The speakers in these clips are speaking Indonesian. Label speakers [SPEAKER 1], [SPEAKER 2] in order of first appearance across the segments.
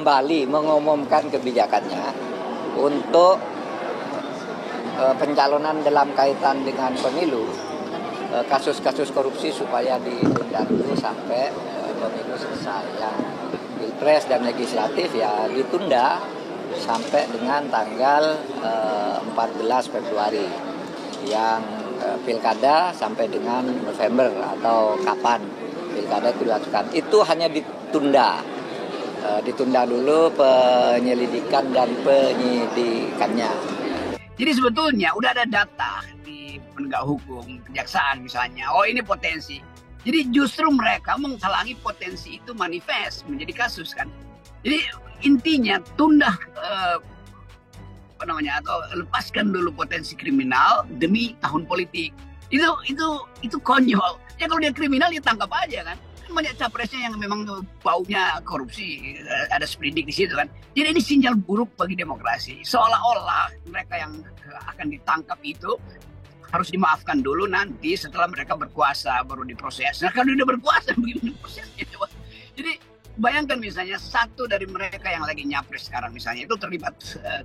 [SPEAKER 1] kembali mengumumkan kebijakannya untuk pencalonan dalam kaitan dengan pemilu, kasus-kasus korupsi supaya ditunda dulu sampai pemilu selesai. Yang pilpres dan legislatif ya ditunda sampai dengan tanggal 14 Februari. Yang pilkada sampai dengan November atau kapan pilkada itu dilakukan. Itu hanya ditunda. Ditunda dulu penyelidikan dan penyidikannya.
[SPEAKER 2] Jadi sebetulnya udah ada data di penegak hukum, kejaksaan misalnya. Oh ini potensi. Jadi justru mereka menghalangi potensi itu manifest menjadi kasus kan. Jadi intinya tunda atau lepaskan dulu potensi kriminal demi tahun politik. Itu konyol. Ya kalau dia kriminal ya tangkap aja kan. Banyak capresnya yang memang baunya korupsi, ada sprindik di situ kan. Jadi ini sinyal buruk bagi demokrasi. Seolah-olah mereka yang akan ditangkap itu harus dimaafkan dulu nanti setelah mereka berkuasa baru diproses. Nah kalau udah berkuasa bagaimana prosesnya? Jadi bayangkan misalnya satu dari mereka yang lagi nyapres sekarang misalnya itu terlibat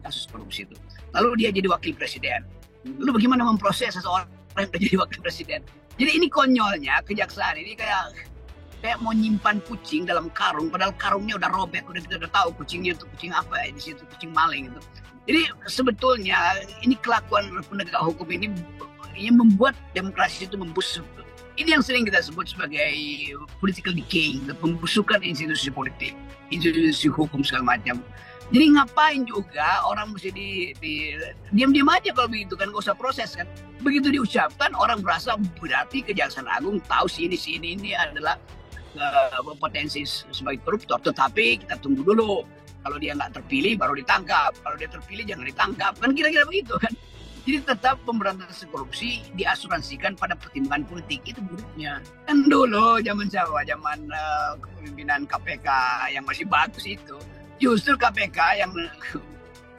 [SPEAKER 2] kasus korupsi itu. Lalu dia jadi wakil presiden. Lalu bagaimana memproses seseorang yang udah jadi wakil presiden? Jadi ini konyolnya kejaksaan ini kayak mau nyimpan kucing dalam karung, padahal karungnya udah robek, kita udah tahu kucingnya itu kucing apa ya, di situ kucing maling itu. Jadi sebetulnya ini kelakuan penegak hukum ini yang membuat demokrasi itu membusuk. Ini yang sering kita sebut sebagai political decay, pembusukan institusi politik, institusi hukum segala macam. Jadi ngapain juga orang mesti diam-diam aja kalau begitu kan, gak usah proses kan. Begitu diucapkan orang merasa berarti Kejaksaan Agung tahu ini adalah potensi sebagai koruptor, tetapi kita tunggu dulu. Kalau dia nggak terpilih baru ditangkap, kalau dia terpilih jangan ditangkap, kan kira-kira begitu kan. Jadi tetap pemberantasan korupsi diasuransikan pada pertimbangan politik, itu buruknya. Kan dulu zaman kepemimpinan KPK yang masih bagus itu, justru KPK yang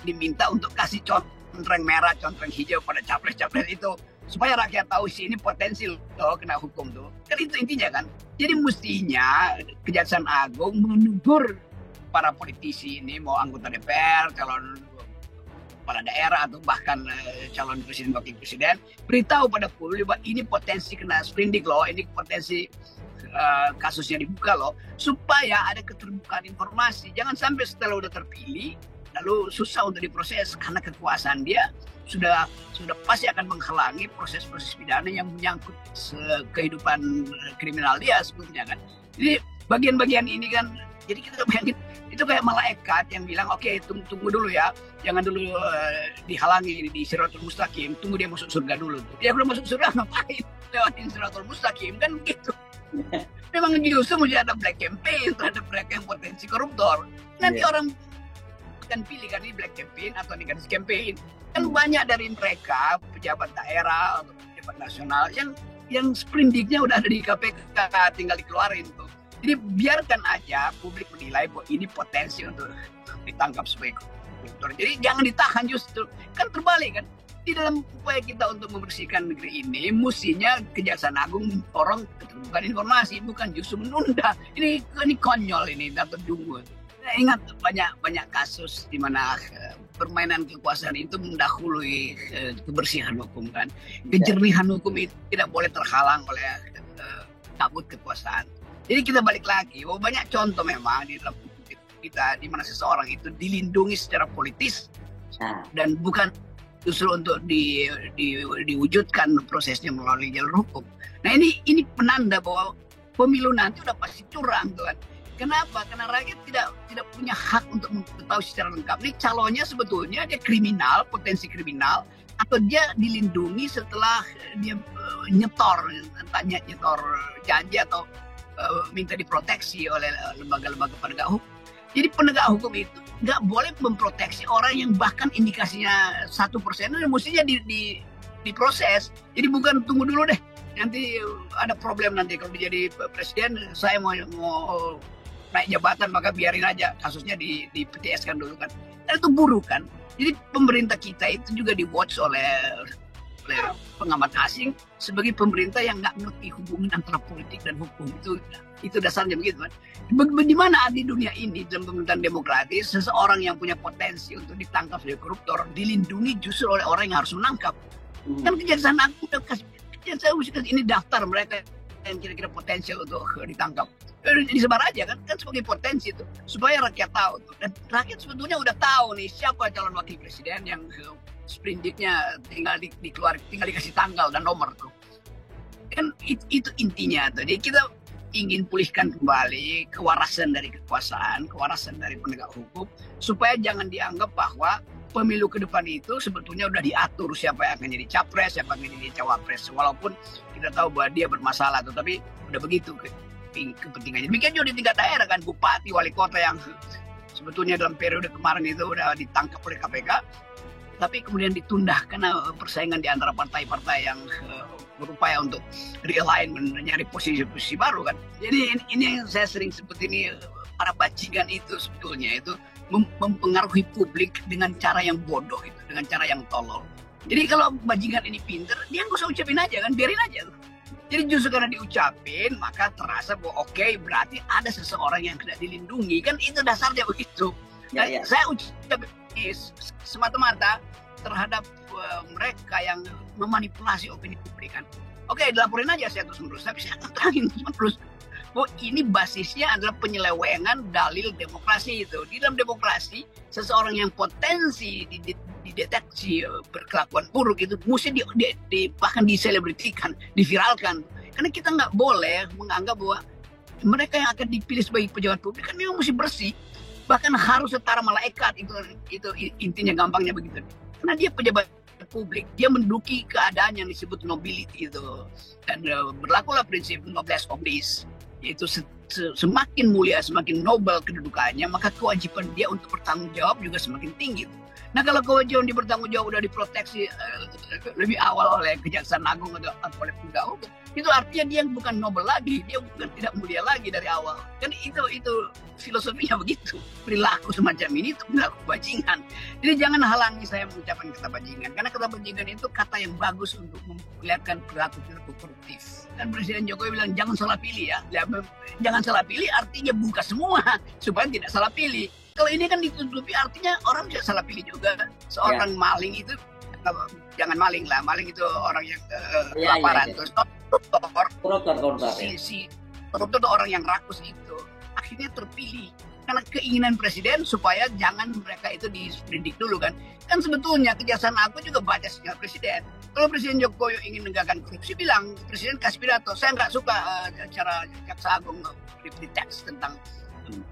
[SPEAKER 2] diminta untuk kasih contreng merah, contreng hijau pada capres-capres itu. Supaya rakyat tahu sih ini potensi loh kena hukum tuh. Kan itu intinya kan. Jadi mestinya Kejaksaan Agung menegur para politisi ini, mau anggota DPR, calon kepala daerah atau bahkan calon presiden wakil presiden, beritahu pada publik bahwa ini potensi kena sprindik loh, ini potensi kasusnya dibuka loh, supaya ada keterbukaan informasi. Jangan sampai setelah udah terpilih lalu susah untuk diproses karena kekuasaan dia sudah pasti akan menghalangi proses-proses pidana yang menyangkut kehidupan kriminal dia sebetulnya kan. Jadi bagian-bagian ini kan, jadi kita bayangin itu kayak malaikat yang bilang oke, tunggu dulu ya, jangan dulu dihalangi di Siratul Mustaqim, tunggu dia masuk surga dulu tuh. Ya belum masuk surga ngapain lewatin Siratul Mustaqim kan gitu. Memang justru mesti ada black campaign terhadap mereka yang potensi koruptor. Nanti orang akan pilih kan ini black campaign atau negatif campaign. Kan banyak dari mereka pejabat daerah atau pejabat nasional yang sprindiknya udah ada di KPK, tinggal dikeluarin tuh. Jadi biarkan aja publik menilai bahwa ini potensi untuk ditangkap sebagai koruptor. Jadi jangan ditahan, justru kan terbalik kan. Di dalam upaya kita untuk membersihkan negeri ini, mestinya Kejaksaan Agung mendorong keterbukaan informasi, bukan justru menunda. Ini konyol ini, atau tunggu. Saya ingat banyak kasus di mana permainan kekuasaan itu mendahului kebersihan hukum kan. Kejernihan hukum itu tidak boleh terhalang oleh kabut kekuasaan. Jadi kita balik lagi, banyak contoh memang di dalam kita di mana seseorang itu dilindungi secara politis dan bukan justru untuk diwujudkan prosesnya melalui jalur hukum. Nah ini penanda bahwa pemilu nanti udah pasti curang tuh kan. Kenapa? Karena rakyat tidak punya hak untuk mengetahui secara lengkap. Ini calonnya sebetulnya dia kriminal, potensi kriminal, atau dia dilindungi setelah dia nyetor janji atau minta diproteksi oleh lembaga-lembaga penegak hukum. Jadi penegak hukum itu nggak boleh memproteksi orang yang bahkan indikasinya 1% mestinya diproses. Jadi bukan tunggu dulu deh, nanti ada problem nanti kalau dia jadi presiden, saya mau naik jabatan maka biarin aja kasusnya di PTS-kan dulu kan. Dan itu buruk kan. Jadi pemerintah kita itu juga di-watch oleh pengamat asing sebagai pemerintah yang nggak ngerti hubungan antara politik dan hukum. Itu dasarnya begitu kan. Di mana di dunia ini dalam pemerintahan demokratis seseorang yang punya potensi untuk ditangkap sebagai koruptor dilindungi justru oleh orang yang harus menangkap. Kan Kejaksaan Agung udah kasih ini daftar mereka yang kira-kira potensial untuk ditangkap. Disebar aja kan sebagai potensi itu supaya rakyat tahu tuh. Dan rakyat sebetulnya udah tahu nih siapa calon wakil presiden yang sprindiknya tinggal dikasih tanggal dan nomor tuh. Kan itu intinya tuh. Jadi kita ingin pulihkan kembali kewarasan dari kekuasaan, kewarasan dari penegak hukum supaya jangan dianggap bahwa pemilu ke depan itu sebetulnya udah diatur siapa yang akan jadi capres, siapa yang akan jadi cawapres. Walaupun kita tahu bahwa dia bermasalah, tetapi udah begitu kepentingannya. Demikian juga di tingkat daerah kan, bupati, wali kota yang sebetulnya dalam periode kemarin itu udah ditangkap oleh KPK, tapi kemudian ditunda karena persaingan di antara partai-partai yang berupaya untuk realignment, mencari posisi-posisi baru kan. Jadi ini yang saya sering sebut ini, para bajingan itu sebetulnya itu mempengaruhi publik dengan cara yang bodoh itu, dengan cara yang tolol. Jadi kalau bajingan ini pinter, dia nggak usah ucapin aja kan, biarin aja tuh. Jadi justru karena diucapin, maka terasa bahwa oke, berarti ada seseorang yang tidak dilindungi. Kan itu dasarnya begitu. Ya. Saya ucapin semata-mata terhadap mereka yang memanipulasi opini publik kan. Oke, dilaporin aja saya terus-menerus. Tapi saya akan terangin terus bahwa ini basisnya adalah penyelewengan dalil demokrasi itu. Di dalam demokrasi, seseorang yang potensi dideteksi berkelakuan buruk itu mesti bahkan diselebritikan, diviralkan. Karena kita nggak boleh menganggap bahwa mereka yang akan dipilih sebagai pejabat publik kan memang mesti bersih. Bahkan harus setara malaikat, itu intinya gampangnya begitu. Karena dia pejabat publik, dia menduduki keadaan yang disebut nobility itu. Dan berlakulah prinsip noblesse oblige. Yaitu semakin mulia, semakin nobel kedudukannya, maka kewajiban dia untuk bertanggung jawab juga semakin tinggi. Nah kalau kewajiban dia bertanggung jawab udah diproteksi lebih awal oleh Kejaksaan Agung atau oleh penegak hukum, itu artinya dia bukan nobel lagi, dia bukan tidak mulia lagi dari awal. Kan itu filosofinya begitu. Perilaku semacam ini itu perilaku bajingan. Jadi jangan halangi saya mengucapkan kata bajingan, karena kata bajingan itu kata yang bagus untuk memperlihatkan perilaku koruptif. Dan Presiden Jokowi bilang jangan salah pilih ya. Jangan salah pilih artinya buka semua supaya tidak salah pilih. Kalau ini kan ditutupi artinya orang bisa salah pilih juga. Seorang maling itu jangan maling lah. Maling itu orang yang kelaparan. Terus koruptor itu orang yang rakus itu. Akhirnya terpilih. Karena keinginan presiden supaya jangan mereka itu disprindik dulu kan. Kan sebetulnya Kejaksaan Agung juga baca sinyal presiden. Kalau Presiden Jokowi ingin menegakkan korupsi, bilang presiden kasih pidato, saya nggak suka cara Jaksa Agung di teks tentang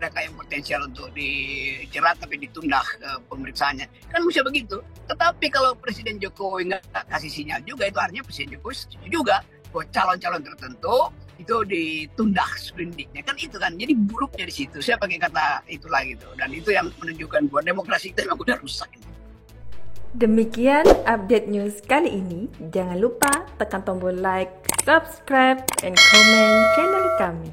[SPEAKER 2] mereka yang potensial untuk dijerat tapi ditunda pemeriksaannya. Kan bisa begitu. Tetapi kalau Presiden Jokowi nggak kasih sinyal juga, itu artinya Presiden Jokowi setuju juga bahwa calon-calon tertentu itu ditunda sprindiknya. Kan itu kan. Jadi buruknya di situ. Saya pakai kata itu lagi tuh. Dan itu yang menunjukkan bahwa demokrasi kita memang udah rusak.
[SPEAKER 3] Demikian update news kali ini. Jangan lupa tekan tombol like, subscribe, and comment channel kami.